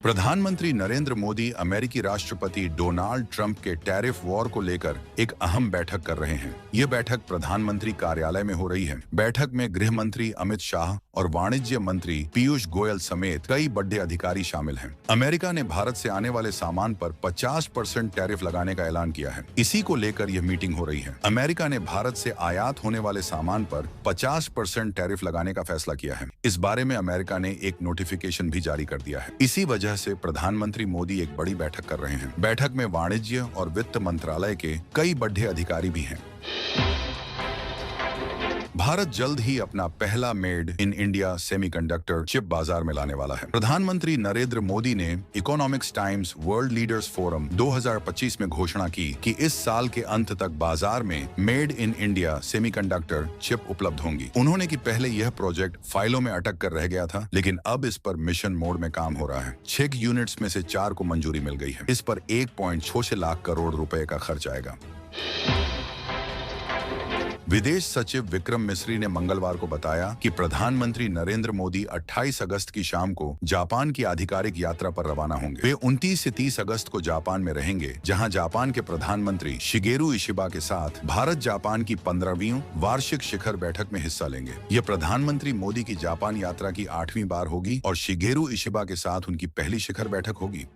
प्रधानमंत्री नरेंद्र मोदी अमेरिकी राष्ट्रपति डोनाल्ड ट्रंप के टैरिफ वॉर को लेकर एक अहम बैठक कर रहे हैं। यह बैठक प्रधानमंत्री कार्यालय में हो रही है। बैठक में गृह मंत्री अमित शाह और वाणिज्य मंत्री पीयूष गोयल समेत कई बड़े अधिकारी शामिल हैं। अमेरिका ने भारत से आने वाले सामान पर 50% टैरिफ लगाने का ऐलान किया है। इसी को लेकर यह मीटिंग हो रही है। अमेरिका ने भारत से आयात होने वाले सामान पर 50% टैरिफ लगाने का फैसला किया है। इस बारे में अमेरिका ने एक नोटिफिकेशन भी जारी कर दिया है। इसी वजह से प्रधानमंत्री मोदी एक बड़ी बैठक कर रहे हैं। बैठक में वाणिज्य और वित्त मंत्रालय के कई बड़े अधिकारी भी हैं। भारत जल्द ही अपना पहला made in India semiconductor chip बाजार में लाने वाला है। प्रधानमंत्री नरेंद्र मोदी ने economics times world leaders forum 2025 में घोषणा की कि इस साल के अंत तक बाजार में made in India semiconductor chip उपलब्ध होंगी। उन्होंने कि पहले यह प्रोजेक्ट फाइलों में अटक कर रह गया था, लेकिन अब इस पर मिशन मोड में काम हो रहा है। 6 यूनिट्स में से 4 को मंजूरी मिल गई है। इस पर 1.6 लाख करोड़ रुपए का खर्च आएगा। विदेश सचिव विक्रम मिस्री ने मंगलवार को बताया कि प्रधानमंत्री नरेंद्र मोदी 28 अगस्त की शाम को जापान की आधिकारिक यात्रा पर रवाना होंगे। वे 29 से 30 अगस्त को जापान में रहेंगे, जहां जापान के प्रधानमंत्री शिगेरू इशिबा के साथ भारत जापान की 15वीं वार्षिक शिखर बैठक में हिस्सा लेंगे। यह प्रधानमंत्री मोदी की जापान यात्रा की 8वीं बार होगी और शिगेरू इशिबा के साथ उनकी पहली शिखर बैठक होगी।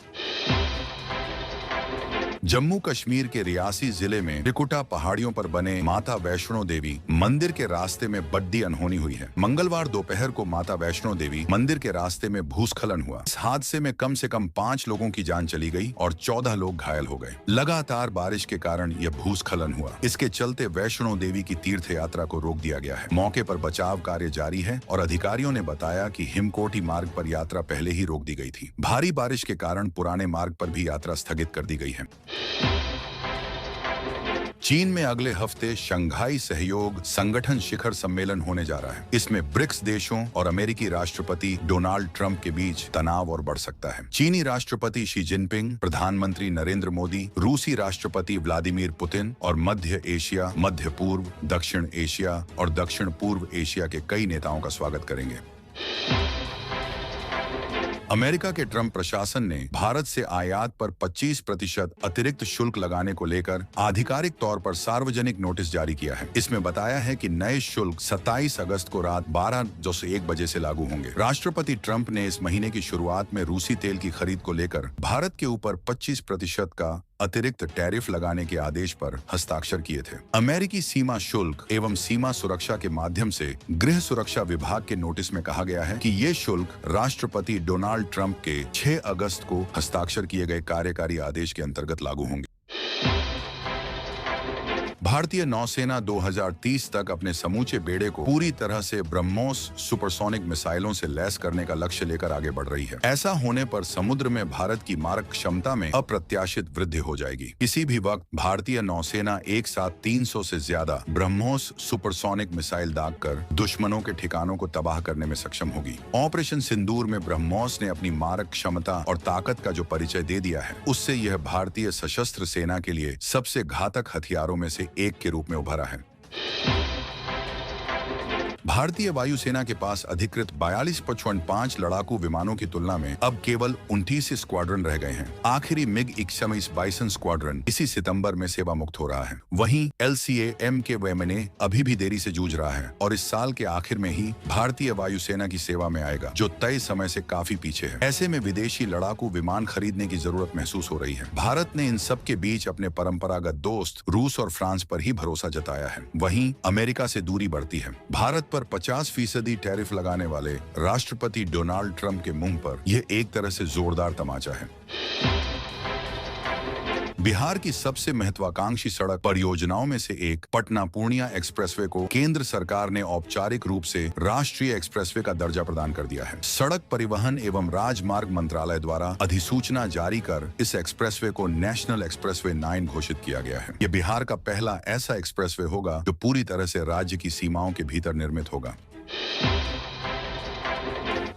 जम्मू कश्मीर के रियासी जिले में त्रिकुटा पहाड़ियों पर बने माता वैष्णो देवी मंदिर के रास्ते में बड्डी अनहोनी हुई है। मंगलवार दोपहर को माता वैष्णो देवी मंदिर के रास्ते में भूस्खलन हुआ। इस हादसे में कम से कम 5 लोगों की जान चली गई और 14 लोग घायल हो गए। लगातार बारिश के कारण यह भूस्खलन हुआ। इसके चलते वैष्णो देवी की तीर्थ यात्रा को रोक दिया गया है। मौके पर बचाव कार्य जारी है और अधिकारियों ने बताया कि हिमकोटी मार्ग पर यात्रा पहले ही रोक दी गई थी। भारी बारिश के कारण पुराने मार्ग पर भी यात्रा स्थगित कर दी गई है। चीन में अगले हफ्ते शंघाई सहयोग संगठन शिखर सम्मेलन होने जा रहा है। इसमें ब्रिक्स देशों और अमेरिकी राष्ट्रपति डोनाल्ड ट्रंप के बीच तनाव और बढ़ सकता है। चीनी राष्ट्रपति शी जिनपिंग, प्रधानमंत्री नरेंद्र मोदी, रूसी राष्ट्रपति व्लादिमीर पुतिन और मध्य एशिया, मध्य पूर्व, दक्षिण एशिया और दक्षिण पूर्व एशिया के कई नेताओं का स्वागत करेंगे। अमेरिका के ट्रंप प्रशासन ने भारत से आयात पर 25% अतिरिक्त शुल्क लगाने को लेकर आधिकारिक तौर पर सार्वजनिक नोटिस जारी किया है। इसमें बताया है कि नए शुल्क 27 अगस्त को रात 12:01 बजे से लागू होंगे। राष्ट्रपति ट्रंप ने इस महीने की शुरुआत में रूसी तेल की खरीद को लेकर भारत के ऊपर 25% का अतिरिक्त टैरिफ लगाने के आदेश पर हस्ताक्षर किए थे। अमेरिकी सीमा शुल्क एवं सीमा सुरक्षा के माध्यम से गृह सुरक्षा विभाग के नोटिस में कहा गया है कि ये शुल्क राष्ट्रपति डोनाल्ड ट्रंप के 6 अगस्त को हस्ताक्षर किए गए कार्यकारी आदेश के अंतर्गत लागू होंगे। भारतीय नौसेना 2030 तक अपने समूचे बेड़े को पूरी तरह से ब्रह्मोस सुपरसोनिक मिसाइलों से लैस करने का लक्ष्य लेकर आगे बढ़ रही है। ऐसा होने पर समुद्र में भारत की मारक क्षमता में अप्रत्याशित वृद्धि हो जाएगी। किसी भी वक्त भारतीय नौसेना एक साथ 300 से ज्यादा ब्रह्मोस सुपरसोनिक मिसाइल दागकर दुश्मनों के ठिकानों को तबाह करने में सक्षम होगी। ऑपरेशन सिंदूर में ब्रह्मोस ने अपनी मारक क्षमता और ताकत का जो परिचय दे दिया है, उससे यह भारतीय सशस्त्र सेना के लिए सबसे घातक हथियारों में से एक के रूप में उभरा है। भारतीय वायुसेना के पास अधिकृत 42.5 लड़ाकू विमानों की तुलना में अब केवल 29 स्क्वाड्रन रह गए हैं। आखिरी मिग 21 बाइसन स्क्वाड्रन इसी सितंबर में सेवा मुक्त हो रहा है। वहीं LCA-M के वैमने अभी भी देरी से जूझ रहा है और इस साल के आखिर में ही भारतीय वायुसेना की सेवा में आएगा, जो तय समय से काफी पीछे है। ऐसे में विदेशी लड़ाकू विमान खरीदने की जरूरत महसूस हो रही है। भारत ने इन सब के बीच अपने परंपरागत दोस्त रूस और फ्रांस पर ही भरोसा जताया है। वहीं अमेरिका से दूरी बढ़ती है। भारत पर 50% टैरिफ लगाने वाले राष्ट्रपति डोनाल्ड ट्रंप के मुंह पर यह एक तरह से जोरदार तमाचा है। बिहार की सबसे महत्वाकांक्षी सड़क परियोजनाओं में से एक पटना पूर्णिया एक्सप्रेसवे को केंद्र सरकार ने औपचारिक रूप से राष्ट्रीय एक्सप्रेसवे का दर्जा प्रदान कर दिया है। सड़क परिवहन एवं राजमार्ग मंत्रालय द्वारा अधिसूचना जारी कर इस एक्सप्रेसवे को नेशनल एक्सप्रेसवे 9 घोषित किया गया है। यह बिहार का पहला ऐसा एक्सप्रेसवे होगा जो पूरी तरह से राज्य की सीमाओं के भीतर निर्मित होगा।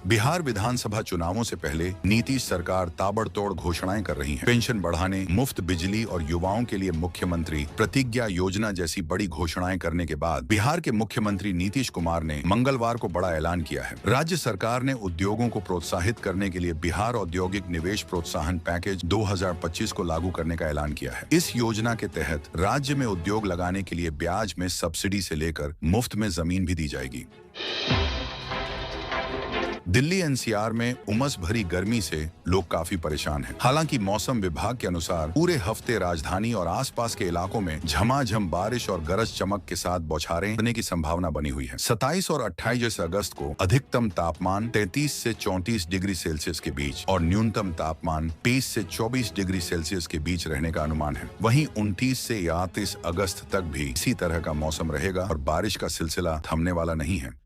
बिहार विधानसभा चुनावों से पहले नीतीश सरकार ताबड़तोड़ घोषणाएं कर रही है। पेंशन बढ़ाने, मुफ्त बिजली और युवाओं के लिए मुख्यमंत्री प्रतिज्ञा योजना जैसी बड़ी घोषणाएं करने के बाद बिहार के मुख्यमंत्री नीतीश कुमार ने मंगलवार को बड़ा ऐलान किया है। राज्य सरकार ने उद्योगों को प्रोत्साहित करने के लिए बिहार औद्योगिक निवेश प्रोत्साहन पैकेज 2025 को लागू करने का ऐलान किया है। इस योजना के तहत राज्य में उद्योग लगाने के लिए ब्याज में सब्सिडी से लेकर मुफ्त में जमीन भी दी जाएगी। दिल्ली एनसीआर में उमस भरी गर्मी से लोग काफी परेशान हैं। हालांकि मौसम विभाग के अनुसार पूरे हफ्ते राजधानी और आसपास के इलाकों में झमाझम बारिश और गरज चमक के साथ बौछारें पड़ने की संभावना बनी हुई है। 27 और 28 अगस्त को अधिकतम तापमान 33 से 34 डिग्री सेल्सियस के बीच और न्यूनतम तापमान 23 से 24 डिग्री सेल्सियस के बीच रहने का अनुमान है। वहीं 29 से 31 अगस्त तक भी इसी तरह का मौसम रहेगा और बारिश का सिलसिला थमने वाला नहीं है।